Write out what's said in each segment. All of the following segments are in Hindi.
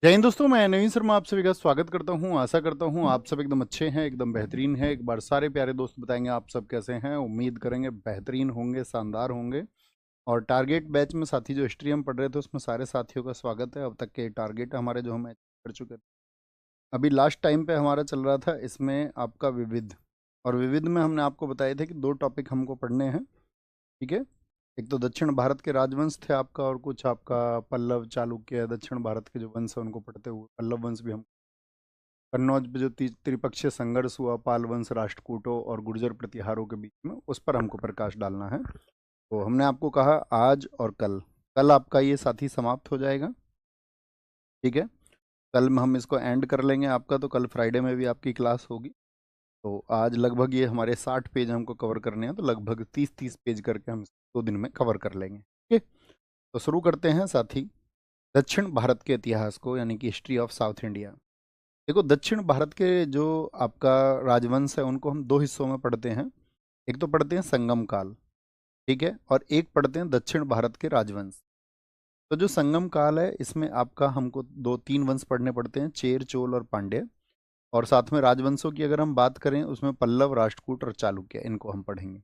जय हिंद दोस्तों, मैं नवीन शर्मा आप सभी का स्वागत करता हूं। आशा करता हूं आप सब एकदम अच्छे हैं, एकदम बेहतरीन हैं। एक बार सारे प्यारे दोस्त बताएंगे आप सब कैसे हैं। उम्मीद करेंगे बेहतरीन होंगे, शानदार होंगे। और टारगेट बैच में साथी जो हिस्ट्री हम पढ़ रहे थे उसमें सारे साथियों का स्वागत है। अब तक के टारगेट हमारे जो हम कर चुके थे, अभी लास्ट टाइम पे हमारा चल रहा था इसमें आपका विविध। और विविध में हमने आपको बताए थे कि दो टॉपिक हमको पढ़ने हैं, ठीक है। एक तो दक्षिण भारत के राजवंश थे आपका, और कुछ आपका पल्लव चालुक्य दक्षिण भारत के जो वंश है उनको पढ़ते हुए पल्लव वंश भी हम। कन्नौज पे जो त्रिपक्षीय संघर्ष हुआ पाल वंश राष्ट्रकूटों और गुर्जर प्रतिहारों के बीच में, उस पर हमको प्रकाश डालना है। तो हमने आपको कहा आज और कल, कल आपका ये साथी समाप्त हो जाएगा, ठीक है। कल में हम इसको एंड कर लेंगे आपका, तो कल फ्राइडे में भी आपकी क्लास होगी। तो आज लगभग ये हमारे 60 पेज हमको कवर करने हैं, तो लगभग 30-30 पेज करके हम 2 दिन में कवर कर लेंगे, ठीक है। तो शुरू करते हैं साथी दक्षिण भारत के इतिहास को, यानी कि हिस्ट्री ऑफ साउथ इंडिया। देखो, दक्षिण भारत के जो आपका राजवंश है उनको हम दो हिस्सों में पढ़ते हैं। एक तो पढ़ते हैं संगम काल, ठीक है, और एक पढ़ते हैं दक्षिण भारत के राजवंश। तो जो संगम काल है इसमें आपका हमको दो तीन वंश पढ़ने पड़ते हैं, चेर चोल और पांड्य। और साथ में राजवंशों की अगर हम बात करें उसमें पल्लव राष्ट्रकूट और चालुक्य, इनको हम पढ़ेंगे।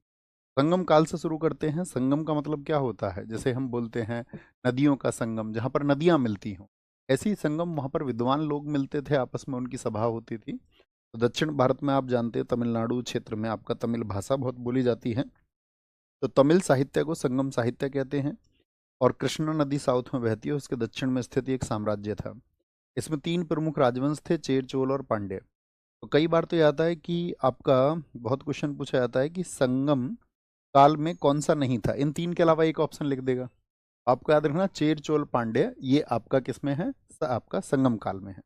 संगम काल से शुरू करते हैं। संगम का मतलब क्या होता है, जैसे हम बोलते हैं नदियों का संगम, जहाँ पर नदियाँ मिलती हों, ऐसे ही संगम वहाँ पर विद्वान लोग मिलते थे, आपस में उनकी सभा होती थी। तो दक्षिण भारत में आप जानते हैं तमिलनाडु क्षेत्र में आपका तमिल भाषा बहुत बोली जाती है। तो तमिल साहित्य को संगम साहित्य कहते हैं। और कृष्णा नदी साउथ में बहती है, उसके दक्षिण में स्थित एक साम्राज्य था। इसमें तीन प्रमुख राजवंश थे, चेर चोल और पांड्य। तो कई बार तो ये आता है कि आपका बहुत क्वेश्चन पूछा जाता है कि संगम काल में कौन सा नहीं था। इन तीन के अलावा एक ऑप्शन लिख देगा। आपको याद रखना, चेर चोल पांड्य ये आपका किस में है, आपका संगम काल में है।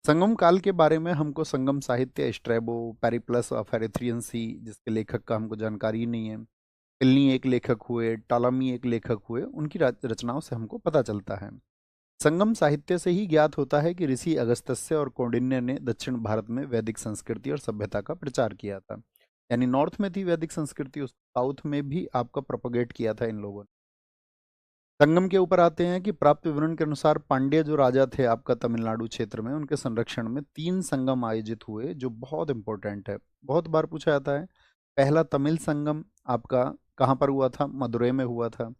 संगम काल के बारे में हमको संगम साहित्य, स्ट्रैबो, पेरिप्लस ऑफ एरिथ्रियन सी, जिसके लेखक का हमको जानकारी नहीं है, प्लिनी एक लेखक हुए, टॉलमी एक लेखक हुए, उनकी रचनाओं से हमको पता चलता है। संगम साहित्य से ही ज्ञात होता है कि ऋषि अगस्त्य और कौंडिन्य ने दक्षिण भारत में वैदिक संस्कृति और सभ्यता का प्रचार किया था। यानी नॉर्थ में थी वैदिक संस्कृति, उस साउथ में भी आपका प्रोपगेट किया था इन लोगों ने। संगम के ऊपर आते हैं कि प्राप्त विवरण के अनुसार पांड्य जो राजा थे आपका तमिलनाडु क्षेत्र में, उनके संरक्षण में 3 संगम आयोजित हुए, जो बहुत इंपॉर्टेंट है, बहुत बार पूछा जाता है। पहला तमिल संगम आपका कहाँ पर हुआ था, मदुरई में हुआ था।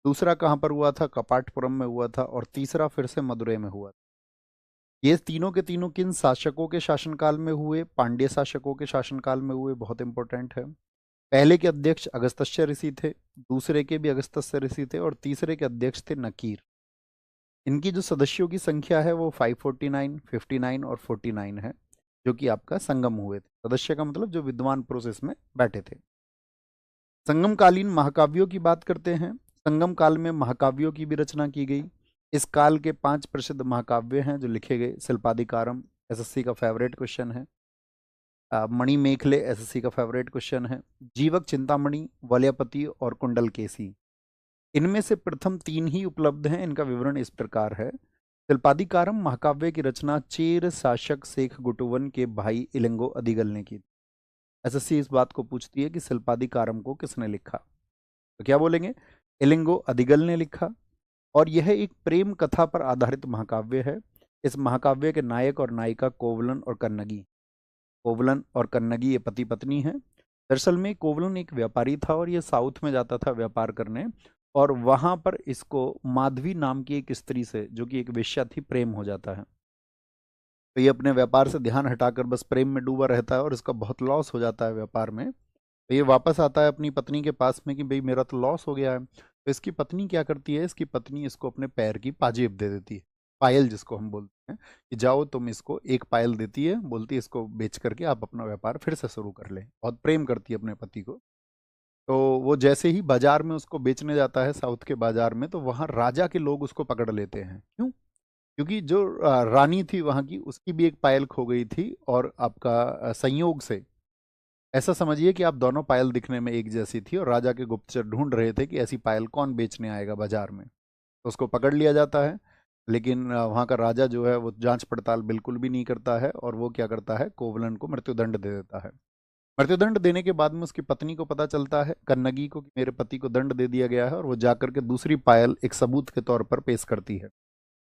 दूसरा कहाँ पर हुआ था, कपाटपुरम में हुआ था। और तीसरा फिर से मदुरई में हुआ था। ये तीनों के तीनों किन शासकों के शासनकाल में हुए, पांड्य शासकों के शासनकाल में हुए, बहुत इंपॉर्टेंट है। पहले के अध्यक्ष अगस्त्य ऋषि थे, दूसरे के भी अगस्त्य ऋषि थे, और तीसरे के अध्यक्ष थे नकीर। इनकी जो सदस्यों की संख्या है वो 549, 59 और 49 है, जो कि आपका संगम हुए थे। सदस्य का मतलब जो विद्वान पुरुष इसमें बैठे थे। संगमकालीन महाकाव्यों की बात करते हैं। संगम काल में महाकाव्यों की भी रचना की गई। इस काल के 5 प्रसिद्ध महाकाव्य हैं जो लिखे गए। शिल्पादिकारम एसएससी का फेवरेट क्वेश्चन है। मणिमेखले एसएससी का फेवरेट क्वेश्चन है। जीवक चिंतामणि, वलयपति और कुंडल केसी, इनमें से प्रथम 3 ही उपलब्ध हैं। इनका विवरण इस प्रकार है। शिल्पादिकारम महाकाव्य की रचना चेर शासक शेख गुटुवन के भाई इलंगो अदिगल ने की। एसएससी इस बात को पूछती है कि शिल्पादिकारम को किसने लिखा, तो क्या बोलेंगे, इलिंगो अदिगल ने लिखा। और यह एक प्रेम कथा पर आधारित महाकाव्य है। इस महाकाव्य के नायक और नायिका कोवलन और कन्नगी, कोवलन और कन्नगी ये पति पत्नी हैं। दरअसल में कोवलन एक व्यापारी था और ये साउथ में जाता था व्यापार करने, और वहां पर इसको माधवी नाम की एक स्त्री से, जो कि एक वेश्या थी, प्रेम हो जाता है। तो ये अपने व्यापार से ध्यान हटाकर बस प्रेम में डूबा रहता है और इसका बहुत लॉस हो जाता है व्यापार में। तो ये वापस आता है अपनी पत्नी के पास में कि भाई मेरा तो लॉस हो गया है। तो इसकी पत्नी क्या करती है, इसकी पत्नी इसको अपने पैर की पाजेब दे देती है, पायल जिसको हम बोलते हैं, कि जाओ तुम इसको एक पायल देती है, बोलती है इसको बेच करके आप अपना व्यापार फिर से शुरू कर लें। बहुत प्रेम करती है अपने पति को। तो वो जैसे ही बाजार में उसको बेचने जाता है, साउथ के बाजार में, तो वहाँ राजा के लोग उसको पकड़ लेते हैं। क्यों? क्योंकि जो रानी थी वहाँ की, उसकी भी एक पायल खो गई थी, और आपका संयोग से ऐसा समझिए कि आप दोनों पायल दिखने में एक जैसी थी, और राजा के गुप्तचर ढूंढ रहे थे कि ऐसी पायल कौन बेचने आएगा बाजार में। तो उसको पकड़ लिया जाता है। लेकिन वहाँ का राजा जो है वो जांच पड़ताल बिल्कुल भी नहीं करता है, और वो क्या करता है, कोवलन को मृत्युदंड दे देता है। मृत्युदंड देने के बाद में उसकी पत्नी को पता चलता है, कन्नगी को, कि मेरे पति को दंड दे दिया गया है, और वो जाकर के दूसरी पायल एक सबूत के तौर पर पेश करती है।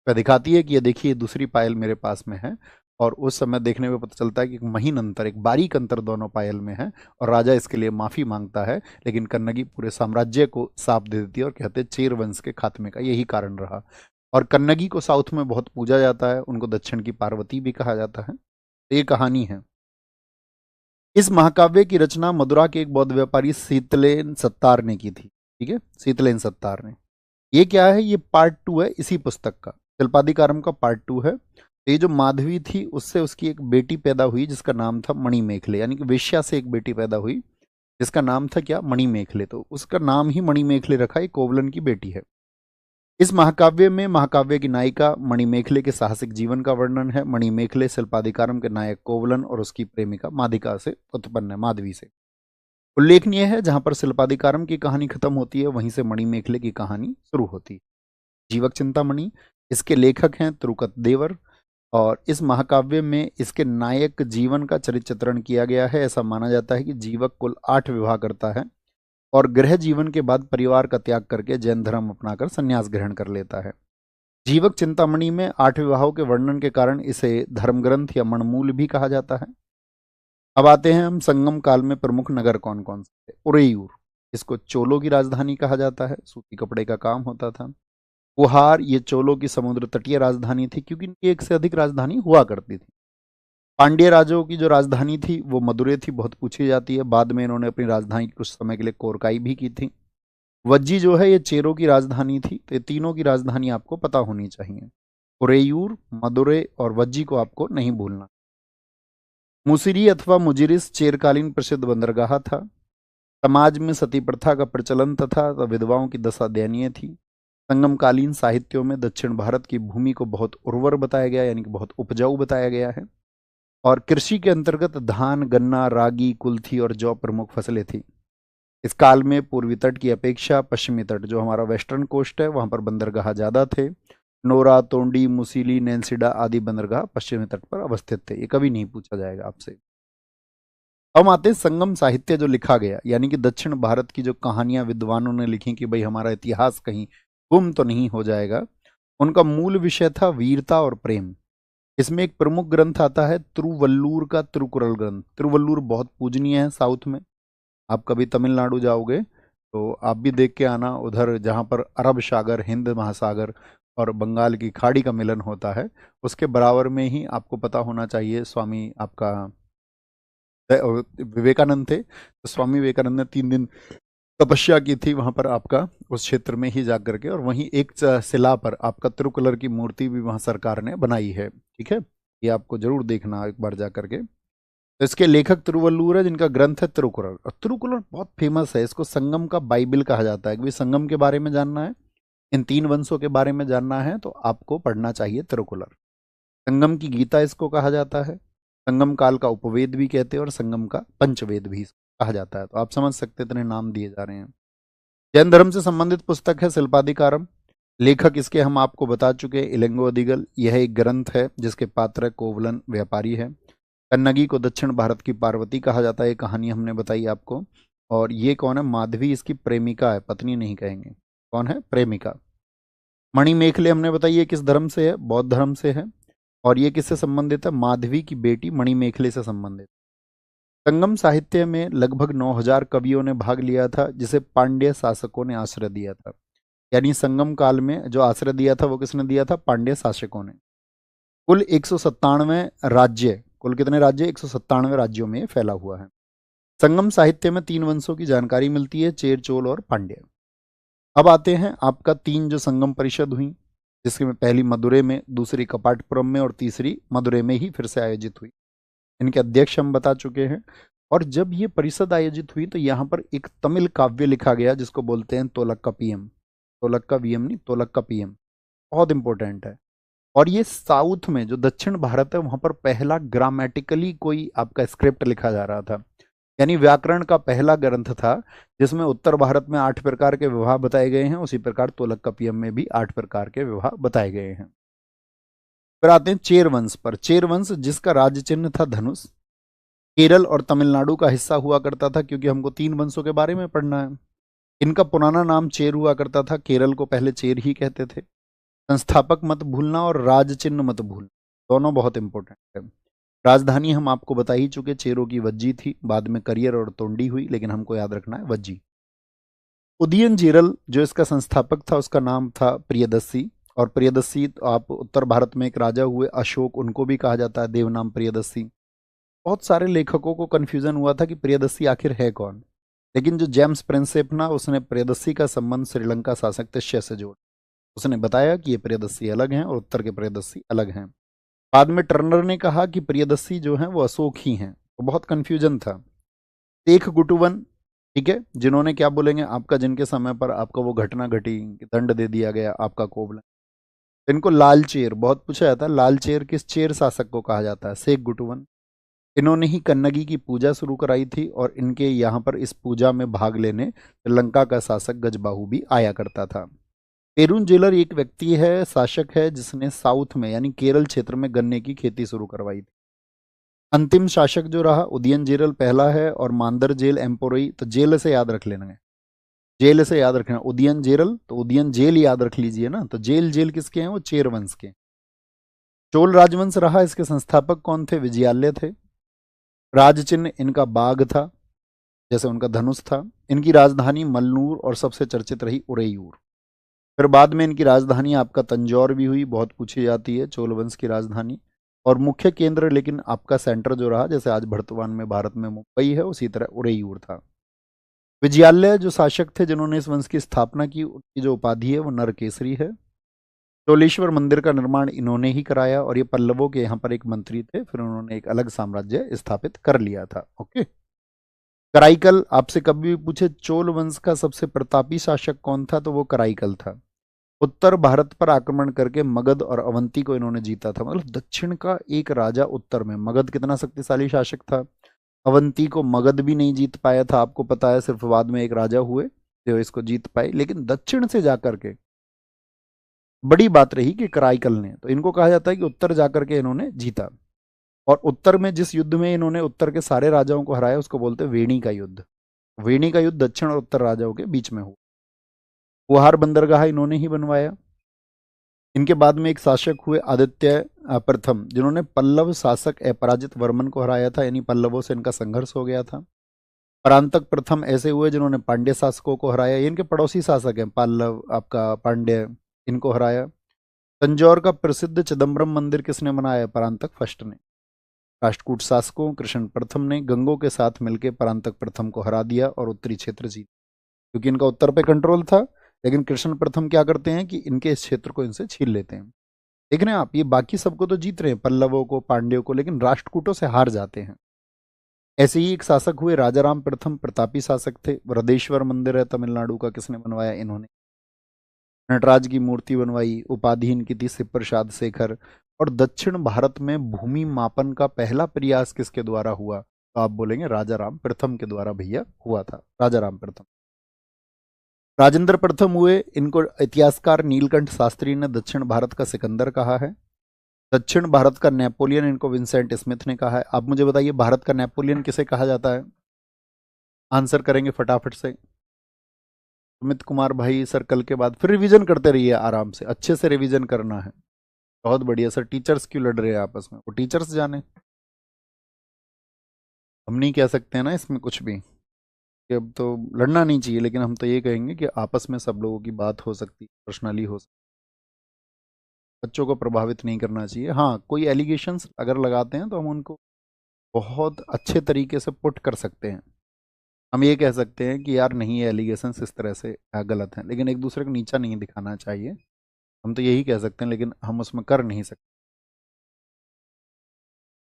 वह दिखाती है कि ये देखिए ये दूसरी पायल मेरे पास में है, और उस समय देखने में पता चलता है कि एक महीन अंतर, एक बारीक अंतर दोनों पायल में है, और राजा इसके लिए माफी मांगता है, लेकिन कन्नगी पूरे साम्राज्य को साफ दे देती है और कहते हैं चेर वंश के खात्मे का यही कारण रहा। और कन्नगी को साउथ में बहुत पूजा जाता है, उनको दक्षिण की पार्वती भी कहा जाता है। तो ये कहानी है। इस महाकाव्य की रचना मदुरा के एक बौद्ध व्यापारी शीतलेन सत्तार ने की थी। ठीक है, शीतलेन सत्तार ने। ये क्या है, ये पार्ट 2 है इसी पुस्तक का, शिल्पादिकारम का पार्ट 2 है। तो ये जो माधवी थी उससे उसकी एक बेटी पैदा हुई जिसका नाम था मणिमेखले, यानी कि वेश्या से एक बेटी पैदा हुई जिसका नाम था क्या, मणिमेखले। तो उसका नाम ही मणिमेखले रखा, ये कोवलन की बेटी है। इस महाकाव्य में महाकाव्य की नायिका मणिमेखले के साहसिक जीवन का वर्णन है। मणिमेखले शिल्पादिकारम के नायक कोवलन और उसकी प्रेमिका माधिका से उत्पन्न है, माधवी से। उल्लेखनीय है, जहां पर शिल्पादिकारम की कहानी खत्म होती है वहीं से मणिमेखले की कहानी शुरू होती है। जीवक चिंतामणि, इसके लेखक हैं तुरुकत देवर, और इस महाकाव्य में इसके नायक जीवन का चरित्र चित्रण किया गया है। ऐसा माना जाता है कि जीवक कुल 8 विवाह करता है और गृह जीवन के बाद परिवार का त्याग करके जैन धर्म अपनाकर संन्यास ग्रहण कर लेता है। जीवक चिंतामणि में 8 विवाहों के वर्णन के कारण इसे धर्म ग्रंथ या मणमूल भी कहा जाता है। अब आते हैं हम संगम काल में प्रमुख नगर कौन कौन से थे। उरेयूर, इसको चोलों की राजधानी कहा जाता है, सूती कपड़े का काम होता था। कुहार, ये चोलों की समुद्र तटीय राजधानी थी क्योंकि इनकी एक से अधिक राजधानी हुआ करती थी। पांड्य राजाओं की जो राजधानी थी वो मदुरै थी, बहुत पूछी जाती है। बाद में इन्होंने अपनी राजधानी कुछ समय के लिए कोरकाई भी की थी। वज्जी जो है ये चेरों की राजधानी थी। तो ये तीनों की राजधानी आपको पता होनी चाहिए, उरेयूर, मदुरै और वज्जी को आपको नहीं भूलना। मुसिरी अथवा मुजिरिस चेरकालीन प्रसिद्ध बंदरगाह था। समाज में सती प्रथा का प्रचलन तथा विधवाओं की दशा दयनीय थी। संगमकालीन साहित्यों में दक्षिण भारत की भूमि को बहुत उर्वर बताया गया, यानी कि बहुत उपजाऊ बताया गया है। और कृषि के अंतर्गत धान, गन्ना, रागी, कुल्थी और जौ प्रमुख फसलें थी। इस काल में पूर्वी तट की अपेक्षा पश्चिमी तट, जो हमारा वेस्टर्न कोस्ट है, वहां पर बंदरगाह ज्यादा थे। नोरा, तोंडी, मुसीली, नैनसिडा आदि बंदरगाह पश्चिमी तट पर अवस्थित थे। ये कभी नहीं पूछा जाएगा आपसे। हम आते हैं संगम साहित्य जो लिखा गया, यानी कि दक्षिण भारत की जो कहानियां विद्वानों ने लिखी कि भाई हमारा इतिहास कहीं गुम तो नहीं हो जाएगा। उनका मूल विषय था वीरता और प्रेम। इसमें एक प्रमुख ग्रंथ आता है तिरुवल्लूर का तिरुकुरल ग्रंथ। तिरुवल्लूर बहुत पूजनीय है साउथ में। आप कभी तमिलनाडु जाओगे तो आप भी देख के आना, उधर जहाँ पर अरब सागर, हिंद महासागर और बंगाल की खाड़ी का मिलन होता है, उसके बराबर में ही आपको पता होना चाहिए स्वामी आपका विवेकानंद थे। तो स्वामी विवेकानंद ने 3 दिन तपस्या की थी वहां पर आपका उस क्षेत्र में ही जा करके, और वहीं एक शिला पर आपका तिरुकुलर की मूर्ति भी वहां सरकार ने बनाई है। ठीक है, ये आपको जरूर देखना एक बार जा करके। तो इसके लेखक तिरुवल्लूर है जिनका ग्रंथ है तिरुकुरल। और तिरुकुलर बहुत फेमस है, इसको संगम का बाइबिल कहा जाता है। कि संगम के बारे में जानना है, इन 3 वंशों के बारे में जानना है, तो आपको पढ़ना चाहिए तिरुकुलर। संगम की गीता इसको कहा जाता है। संगम काल का उपवेद भी कहते हैं और संगम का पंचवेद भी कहा जाता है। तो आप समझ सकते हैं, इतने नाम दिए जा रहे हैं। जैन धर्म से संबंधित पुस्तक है शिल्पादिकारम। लेखक इसके हम आपको बता चुके हैं, इलंगो अदिगल। यह एक ग्रंथ है जिसके पात्र कोवलन व्यापारी है। कन्नगी को दक्षिण भारत की पार्वती कहा जाता है, ये कहानी हमने बताई आपको। और ये कौन है, माधवी इसकी प्रेमिका है, पत्नी नहीं कहेंगे, कौन है, प्रेमिका। मणिमेखले हमने बताई है किस धर्म से है, बौद्ध धर्म से है। और ये किससे संबंधित है, माधवी की बेटी मणिमेखले से संबंधित। संगम साहित्य में लगभग 9,000 कवियों ने भाग लिया था, जिसे पांड्य शासकों ने आश्रय दिया था। यानी संगम काल में जो आश्रय दिया था वो किसने दिया था, पांड्य शासकों ने। कुल 197 राज्य, कुल कितने राज्य, 197 राज्यों में फैला हुआ है। संगम साहित्य में 3 वंशों की जानकारी मिलती है, चेर, चोल और पांड्य। अब आते हैं आपका 3 जो संगम परिषद हुई, जिसके में पहली मदुरै में, दूसरी कपाटपुरम में और तीसरी मदुरै में ही फिर से आयोजित हुई। इनके अध्यक्ष हम बता चुके हैं। और जब ये परिषद आयोजित हुई तो यहाँ पर एक तमिल काव्य लिखा गया जिसको बोलते हैं तोलक्का पीएम। तोलक्का वीएम नहीं, तोलक्का पीएम, बहुत इंपॉर्टेंट है। और ये साउथ में जो दक्षिण भारत है वहां पर पहला ग्रामेटिकली कोई आपका स्क्रिप्ट लिखा जा रहा था, यानी व्याकरण का पहला ग्रंथ था, जिसमें उत्तर भारत में 8 प्रकार के विवाह बताए गए हैं, उसी प्रकार तोलक्का पीएम में भी 8 प्रकार के विवाह बताए गए हैं। फिर आते हैं चेर वंश पर। चेर वंश जिसका राज्य चिन्ह था धनुष, केरल और तमिलनाडु का हिस्सा हुआ करता था, क्योंकि हमको 3 वंशों के बारे में पढ़ना है। इनका पुराना नाम चेर हुआ करता था, केरल को पहले चेर ही कहते थे। संस्थापक मत भूलना और राज चिन्ह मत भूलना, दोनों बहुत इंपॉर्टेंट है। राजधानी हम आपको बता ही चुके, चेरों की वज्जी थी, बाद में करियर और तोंडी हुई, लेकिन हमको याद रखना है वज्जी। उदयनजीरल जो इसका संस्थापक था उसका नाम था प्रियदर्शी, और प्रियदर्शी तो आप उत्तर भारत में एक राजा हुए अशोक, उनको भी कहा जाता है देवनाम प्रियदर्शी। बहुत सारे लेखकों को कंफ्यूजन हुआ था कि प्रियदर्शी आखिर है कौन, लेकिन जो जेम्स प्रिंसेप ना, उसने प्रियदर्शी का संबंध श्रीलंका शासक तिष्य से जोड़ा। उसने बताया कि ये प्रियदर्शी अलग हैं और उत्तर के प्रियदर्शी अलग हैं। बाद में टर्नर ने कहा कि प्रियदर्शी जो हैं वो अशोक ही हैं, तो बहुत कंफ्यूजन था। शेख गुटुवन, ठीक है, जिन्होंने क्या बोलेंगे आपका, जिनके समय पर आपका वो घटना घटी, दंड दे दिया गया आपका कोबल, इनको लाल चेर बहुत पूछा जाता है। लाल चेर किस चेर शासक को कहा जाता है? शेख गुटुवन। इन्होंने ही कन्नगी की पूजा शुरू कराई थी, और इनके यहाँ पर इस पूजा में भाग लेने श्रीलंका का शासक गजबाहु भी आया करता था। पेरुंजेलर एक व्यक्ति है, शासक है, जिसने साउथ में यानी केरल क्षेत्र में गन्ने की खेती शुरू करवाई थी। अंतिम शासक जो रहा उदयनजीरल पहला है, और मांदर जेल एम्पोरई, तो जेल से याद रख लेना है, जेल से याद रखना। उदयनजेरल तो उदयन जेल याद रख लीजिए ना, तो जेल जेल किसके हैं? वो चेर वंश के। चोल राजवंश रहा, इसके संस्थापक कौन थे? विजयालय थे। राज चिन्ह इनका बाघ था, जैसे उनका धनुष था। इनकी राजधानी मलनूर और सबसे चर्चित रही उरेयूर। फिर बाद में इनकी राजधानी आपका तंजौर भी हुई, बहुत पूछी जाती है चोल वंश की राजधानी। और मुख्य केंद्र लेकिन आपका सेंटर जो रहा, जैसे आज वर्तमान में भारत में मुंबई है, उसी तरह उरेयूर था। विजयालय जो शासक थे जिन्होंने इस वंश की स्थापना की, उनकी जो उपाधि है वो नरकेसरी है। चोलेश्वर मंदिर का निर्माण इन्होंने ही कराया, और ये पल्लवों के यहाँ पर एक मंत्री थे, फिर उन्होंने एक अलग साम्राज्य स्थापित कर लिया था। ओके। कराईकल आपसे कभी भी पूछे चोल वंश का सबसे प्रतापी शासक कौन था, तो वो कराईकल था। उत्तर भारत पर आक्रमण करके मगध और अवंती को इन्होंने जीता था, मतलब दक्षिण का एक राजा उत्तर में। मगध कितना शक्तिशाली शासक था, अवंती को मगध भी नहीं जीत पाया था, आपको पता है, सिर्फ बाद में एक राजा हुए जो इसको जीत पाए, लेकिन दक्षिण से जाकर के बड़ी बात रही कि कराईकल ने, तो इनको कहा जाता है कि उत्तर जाकर के इन्होंने जीता। और उत्तर में जिस युद्ध में इन्होंने उत्तर के सारे राजाओं को हराया उसको बोलते हैं वेणी का युद्ध। वेणी का युद्ध दक्षिण और उत्तर राजाओं के बीच में हुआ। कुहार बंदरगाह इन्होंने ही बनवाया। इनके बाद में एक शासक हुए आदित्य प्रथम, जिन्होंने पल्लव शासक अपराजित वर्मन को हराया था, यानी पल्लवों से इनका संघर्ष हो गया था। परांतक प्रथम ऐसे हुए जिन्होंने पांड्य शासकों को हराया, ये इनके पड़ोसी शासक हैं, पल्लव आपका पांड्य, इनको हराया। तंजौर का प्रसिद्ध चिदम्बरम मंदिर किसने बनाया? परांतक फर्स्ट ने। राष्ट्रकूट शासकों कृष्ण प्रथम ने गंगों के साथ मिलकर परांतक प्रथम को हरा दिया और उत्तरी क्षेत्र जीत, क्योंकि इनका उत्तर पे कंट्रोल था। लेकिन कृष्ण प्रथम क्या करते हैं कि इनके इस क्षेत्र को इनसे छीन लेते हैं। देख रहे हैं आप, ये बाकी सबको तो जीत रहे हैं, पल्लवों को, पांड्यों को, लेकिन राष्ट्रकूटों से हार जाते हैं। ऐसे ही एक शासक हुए राजाराम प्रथम, प्रतापी शासक थे। वृहदेश्वर मंदिर है तमिलनाडु का, किसने बनवाया? इन्होंने। नटराज की मूर्ति बनवाई, उपाधि इनकी थी शिव प्रसाद शेखर। और दक्षिण भारत में भूमि मापन का पहला प्रयास किसके द्वारा हुआ? तो आप बोलेंगे राजाराम प्रथम के द्वारा भैया हुआ था, राजाराम प्रथम। राजेंद्र प्रथम हुए, इनको इतिहासकार नीलकंठ शास्त्री ने दक्षिण भारत का सिकंदर कहा है। दक्षिण भारत का नेपोलियन इनको विंसेंट स्मिथ ने कहा है। आप मुझे बताइए भारत का नेपोलियन किसे कहा जाता है? आंसर करेंगे फटाफट से। सुमित कुमार भाई सर, कल के बाद फिर रिवीजन करते रहिए, आराम से अच्छे से रिवीजन करना है। बहुत बढ़िया सर। टीचर्स क्यों लड़ रहे हैं आपस में? वो टीचर्स जाने, हम नहीं कह सकते हैं ना इसमें कुछ भी कि अब तो लड़ना नहीं चाहिए, लेकिन हम तो ये कहेंगे कि आपस में सब लोगों की बात हो सकती है, पर्सनली हो सकती है, बच्चों को प्रभावित नहीं करना चाहिए। हाँ, कोई एलिगेशंस अगर लगाते हैं तो हम उनको बहुत अच्छे तरीके से पुट कर सकते हैं। हम ये कह सकते हैं कि यार नहीं, ये एलिगेशंस इस तरह से गलत हैं, लेकिन एक दूसरे को नीचा नहीं दिखाना चाहिए। हम तो यही कह सकते हैं, लेकिन हम उसमें कर नहीं सकते।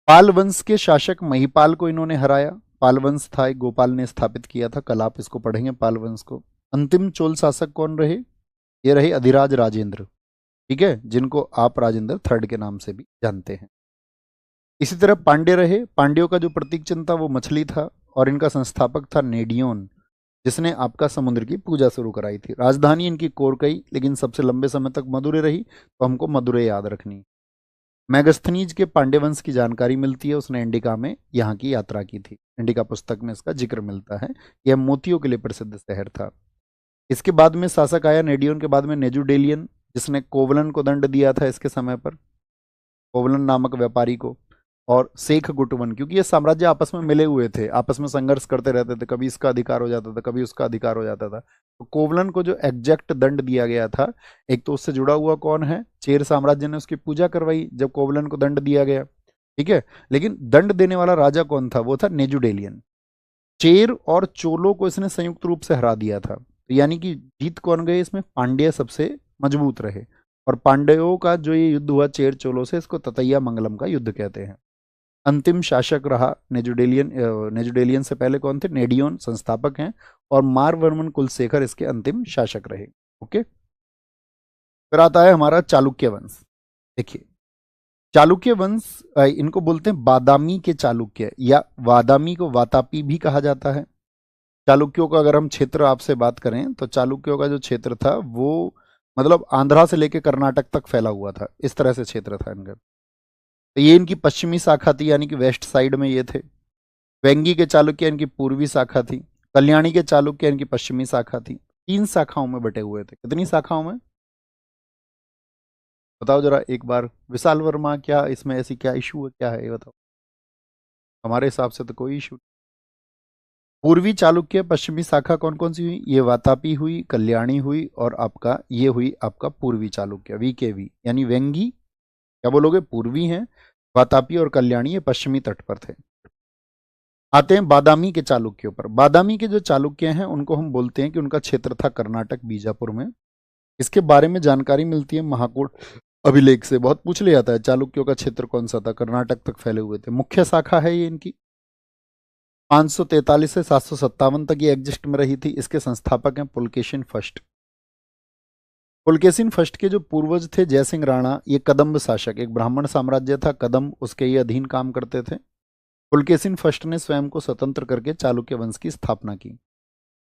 पाल वंश के शासक महिपाल को इन्होंने हराया। पाल वंश था एक, गोपाल ने स्थापित किया था, कल आप इसको पढ़ेंगे पाल वंश को। अंतिम चोल शासक कौन रहे? ये रहे अधिराज राजेंद्र, ठीक है, जिनको आप राजेंद्र थर्ड के नाम से भी जानते हैं। इसी तरह पांड्य रहे। पांड्यों का जो प्रतीक चिन्ह था वो मछली था, और इनका संस्थापक था नेडियोन, जिसने आपका समुद्र की पूजा शुरू कराई थी। राजधानी इनकी कोरकई, लेकिन सबसे लंबे समय तक मदुरै रही, तो हमको मदुरै याद रखनी। मैगस्थनीज के पांड्य वंश की जानकारी मिलती है, उसने इंडिका में यहाँ की यात्रा की थी, इंडिका पुस्तक में इसका जिक्र मिलता है। यह मोतियों के लिए प्रसिद्ध शहर था। इसके बाद में शासक आया नेडियोन के बाद में नेजुडेलियन, जिसने कोवलन को दंड दिया था इसके समय पर, कोवलन नामक व्यापारी को, और शेख गुटवन, क्योंकि ये साम्राज्य आपस में मिले हुए थे, आपस में संघर्ष करते रहते थे, कभी इसका अधिकार हो जाता था, कभी उसका अधिकार हो जाता था। तो कोवलन को जो एग्जैक्ट दंड दिया गया था, एक तो उससे जुड़ा हुआ कौन है, चेर साम्राज्य ने उसकी पूजा करवाई जब कोवलन को दंड दिया गया, ठीक है। लेकिन दंड देने वाला राजा कौन था, वो था नेजुडेलियन। चेर और चोलों को इसने संयुक्त रूप से हरा दिया था। तो यानी कि जीत कौन गए इसमें, पांड्य सबसे मजबूत रहे। और पांड्यों का जो ये युद्ध हुआ चेर चोलों से, इसको ततैया मंगलम का युद्ध कहते हैं। अंतिम शासक रहा नेजुडेलियन, नेजुडेलियन से पहले कौन थे, नेडियोन संस्थापक हैं, और मारवर्मन कुलशेखर इसके अंतिम शासक रहे। ओके, फिर आता है हमारा चालुक्य वंश। देखिए चालुक्य वंश, इनको बोलते हैं बादामी के चालुक्य, या वादामी को वातापी भी कहा जाता है। चालुक्यों का अगर हम क्षेत्र आपसे बात करें तो चालुक्यों का जो क्षेत्र था वो मतलब आंध्रा से लेकर कर्नाटक तक फैला हुआ था, इस तरह से क्षेत्र था इनका। तो ये इनकी पश्चिमी शाखा थी, यानी कि वेस्ट साइड में ये थे। वेंगी के चालुक्य इनकी पूर्वी शाखा थी। कल्याणी के चालुक्य इनकी पश्चिमी शाखा थी। 3 शाखाओं में बटे हुए थे। कितनी शाखाओं में बताओ जरा एक बार। विशाल वर्मा, क्या इसमें ऐसी क्या इशू है, क्या है ये बताओ। हमारे हिसाब से तो कोई इशू। पूर्वी चालुक्य पश्चिमी शाखा कौन कौन सी हुई, ये वातापी हुई, कल्याणी हुई, और आपका ये हुई आपका पूर्वी चालुक्य, वीकेवी, यानी वेंगी क्या बोलोगे, पूर्वी हैं, वातापी और कल्याणी ये पश्चिमी तट पर थे। आते हैं बादामी के चालुक्यों पर। बादामी के जो चालुक्य हैं उनको हम बोलते हैं कि उनका क्षेत्र था कर्नाटक बीजापुर में। इसके बारे में जानकारी मिलती है महाकूट अभिलेख से, बहुत पूछ लिया जाता है चालुक्यों का क्षेत्र कौन सा था, कर्नाटक तक फैले हुए थे। मुख्य शाखा है ये इनकी, 543 से 757 तक ये एग्जिस्ट में रही थी। इसके संस्थापक हैं पुलकेशिन फर्स्ट। पुलकेशिन फर्स्ट के जो पूर्वज थे जयसिंह राणा, ये कदम्ब शासक, एक ब्राह्मण साम्राज्य था कदम्ब, उसके ये अधीन काम करते थे। पुलकेशिन फर्स्ट ने स्वयं को स्वतंत्र करके चालुक्य वंश की स्थापना की।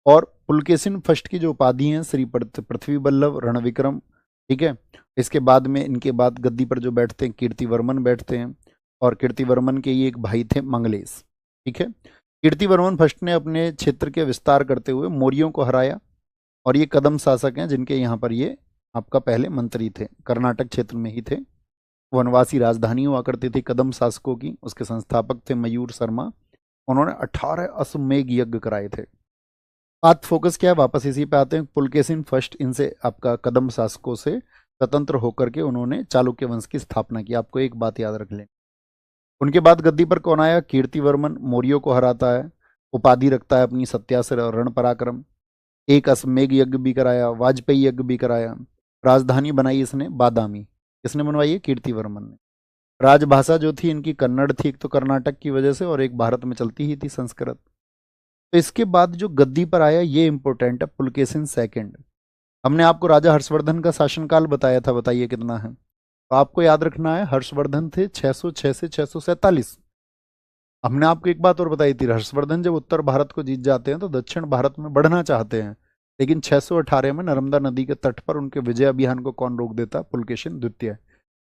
और पुलकेशिन फर्स्ट की जो उपाधि हैं, श्री पृथ्वी बल्लभ, रणविक्रम, ठीक है। इसके बाद में इनके बाद गद्दी पर जो बैठते हैं कीर्तिवर्मन बैठते हैं, और कीर्तिवर्मन के ये एक भाई थे मंगलेश, ठीक है। कीर्तिवर्मन फर्स्ट ने अपने क्षेत्र के विस्तार करते हुए मौर्यों को हराया, और ये कदम शासक हैं जिनके यहाँ पर ये आपका पहले मंत्री थे, कर्नाटक क्षेत्र में ही थे। वनवासी राजधानी हुआ करती थी कदम शासकों की। उसके संस्थापक थे मयूर शर्मा। उन्होंने 18 अश्वमेघ यज्ञ कराए थे। बात फोकस क्या है, वापस इसी पे आते हैं। पुलकेशिन फर्स्ट इनसे आपका कदम शासकों से स्वतंत्र होकर के उन्होंने चालुक्य वंश की स्थापना की। आपको एक बात याद रख लें, उनके बाद गद्दी पर कौन आया, कीर्तिवर्मन, मौर्यों को हराता है, उपाधि रखता है अपनी सत्यासर और रण पराक्रम। एक अश्वमेघ यज्ञ भी कराया, वाजपेयी यज्ञ भी कराया। राजधानी बनाई इसने बादामी, किसने बनवाई है, कीर्तिवर्मन ने। राजभाषा जो थी इनकी कन्नड़ थी, एक तो कर्नाटक की वजह से, और एक भारत में चलती ही थी संस्कृत। तो इसके बाद जो गद्दी पर आया ये इंपॉर्टेंट है, पुलकेशिन सेकंड। हमने आपको राजा हर्षवर्धन का शासनकाल बताया था, बताइए कितना है। तो आपको याद रखना है, हर्षवर्धन थे 606 से 647। हमने आपको एक बात और बताई थी, हर्षवर्धन जब उत्तर भारत को जीत जाते हैं तो दक्षिण भारत में बढ़ना चाहते हैं, लेकिन 618 में नर्मदा नदी के तट पर उनके विजय अभियान को कौन रोक देता, पुलकेशिन द्वितीय।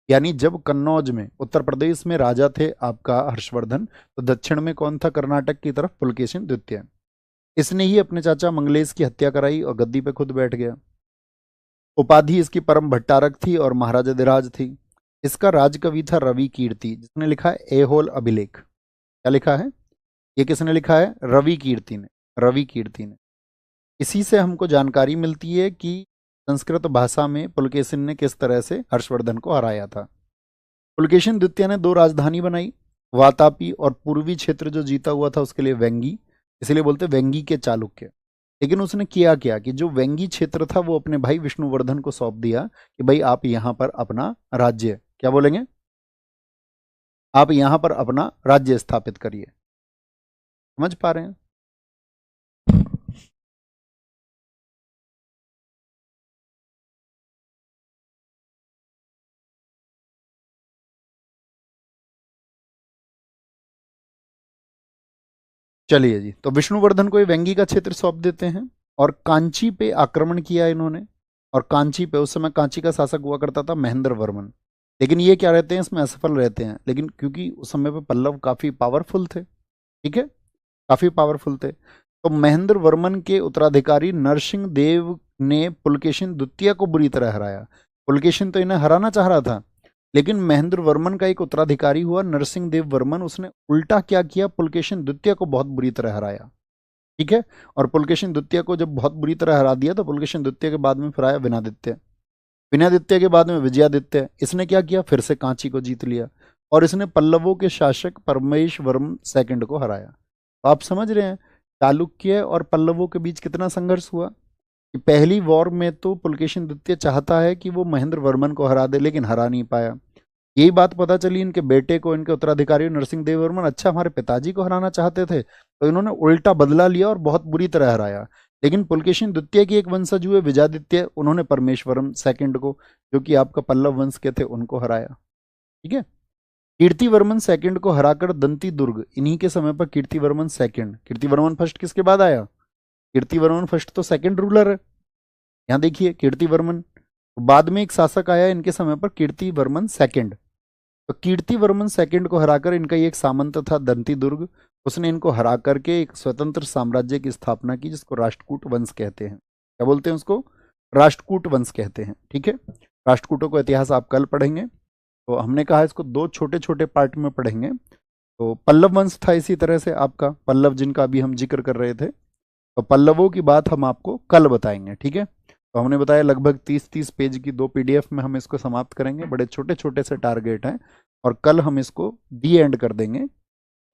यानी जब कन्नौज में उत्तर प्रदेश में राजा थे आपका हर्षवर्धन, तो दक्षिण में कौन था कर्नाटक की तरफ, पुलकेशिन द्वितीय। इसने ही अपने चाचा मंगलेश की हत्या कराई और गद्दी पे खुद बैठ गया। उपाधि इसकी परम भट्टारक थी और महाराजाधिराज थी। इसका राजकवि था रवि कीर्ति, जिसने लिखा है एहोल अभिलेख। क्या लिखा है, ये किसने लिखा है, रवि कीर्ति ने, रवि कीर्ति ने। इसी से हमको जानकारी मिलती है कि संस्कृत भाषा में पुलकेशिन ने किस तरह से हर्षवर्धन को हराया था। पुलकेशिन द्वितीय ने 2 राजधानी बनाई, वातापी, और पूर्वी क्षेत्र जो जीता हुआ था उसके लिए वेंगी, इसलिए बोलते वेंगी के चालुक्य। लेकिन उसने किया क्या कि जो वेंगी क्षेत्र था वो अपने भाई विष्णुवर्धन को सौंप दिया कि भाई आप यहां पर अपना राज्य, क्या बोलेंगे, आप यहां पर अपना राज्य स्थापित करिए। समझ पा रहे हैं। चलिए जी, तो विष्णुवर्धन को ये वेंगी का क्षेत्र सौंप देते हैं, और कांची पे आक्रमण किया इन्होंने। और कांची पे, उस समय कांची का शासक हुआ करता था महेंद्र वर्मन। लेकिन ये क्या रहते हैं, इसमें असफल रहते हैं। लेकिन क्योंकि उस समय पे पल्लव काफी पावरफुल थे, ठीक है, काफी पावरफुल थे, तो महेंद्र वर्मन के उत्तराधिकारी नरसिंह देव ने पुलकेशिन द्वितीय को बुरी तरह हराया। पुलकेशिन तो इन्हें हराना चाह रहा था, लेकिन महेंद्र वर्मन का एक उत्तराधिकारी हुआ नरसिंह देव वर्मन, उसने उल्टा क्या किया, पुलकेशिन द्वितीय को बहुत बुरी तरह हराया। ठीक है, और पुलकेशिन द्वितीय को जब बहुत बुरी तरह हरा दिया तो पुलकेशिन द्वितीय के बाद में फिर आया विनादित्य। विनयादित्य के बाद में विजयादित्य, इसने क्या किया, फिर से कांची को जीत लिया और इसने पल्लवों के शासक परमेश्वरम सेकंड को हराया। तो आप समझ रहे हैं चालुक्य और पल्लवों के बीच कितना संघर्ष हुआ कि पहली वॉर में तो पुलकेशिन द्वितीय चाहता है कि वो महेंद्र वर्मन को हरा दे, लेकिन हरा नहीं पाया। यही बात पता चली इनके बेटे को, इनके उत्तराधिकारी नरसिंह देव वर्मन, अच्छा हमारे पिताजी को हराना चाहते थे, तो इन्होंने उल्टा बदला लिया और बहुत बुरी तरह हराया। लेकिन पुलकेशिन द्वितीय की एक वंशज हुए विजयादित्य, उन्होंने परमेश्वरम सेकंड को, जो कि आपका पल्लव वंश के थे, उनको हराया। ठीक है, कीर्तिवर्मन सेकंड को हराकर दंती दुर्ग, इन्हीं के समय पर कीर्तिवर्मन सेकंड, कीर्तिवर्मन फर्स्ट किसके बाद आया, कीर्तिवर्मन फर्स्ट तो सेकंड रूलर है। यहाँ देखिए कीर्तिवर्मन, बाद में एक शासक आया इनके समय पर कीर्तिवर्मन सेकंड, तो कीर्तिवर्मन सेकंड को हराकर, इनका ये एक सामंत था दंती दुर्ग, उसने इनको हरा करके एक स्वतंत्र साम्राज्य की स्थापना की, जिसको राष्ट्रकूट वंश कहते हैं। क्या बोलते हैं उसको, राष्ट्रकूट वंश कहते हैं। ठीक है, राष्ट्रकूटों को इतिहास आप कल पढ़ेंगे, तो हमने कहा इसको दो छोटे छोटे पार्ट में पढ़ेंगे। तो पल्लव वंश था इसी तरह से आपका, पल्लव जिनका अभी हम जिक्र कर रहे थे, तो पल्लवों की बात हम आपको कल बताएंगे। ठीक है, तो हमने बताया लगभग 30-30 पेज की 2 पीडीएफ में हम इसको समाप्त करेंगे, बड़े छोटे छोटे से टारगेट हैं, और कल हम इसको दी एंड कर देंगे।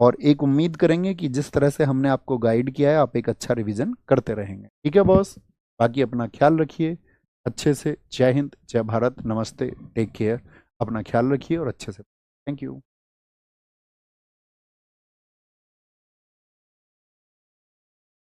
और एक उम्मीद करेंगे कि जिस तरह से हमने आपको गाइड किया है आप एक अच्छा रिवीजन करते रहेंगे। ठीक है बॉस, बाकी अपना ख्याल रखिए अच्छे से। जय हिंद, जय भारत, नमस्ते, टेक केयर, अपना ख्याल रखिए और अच्छे से। Thank you.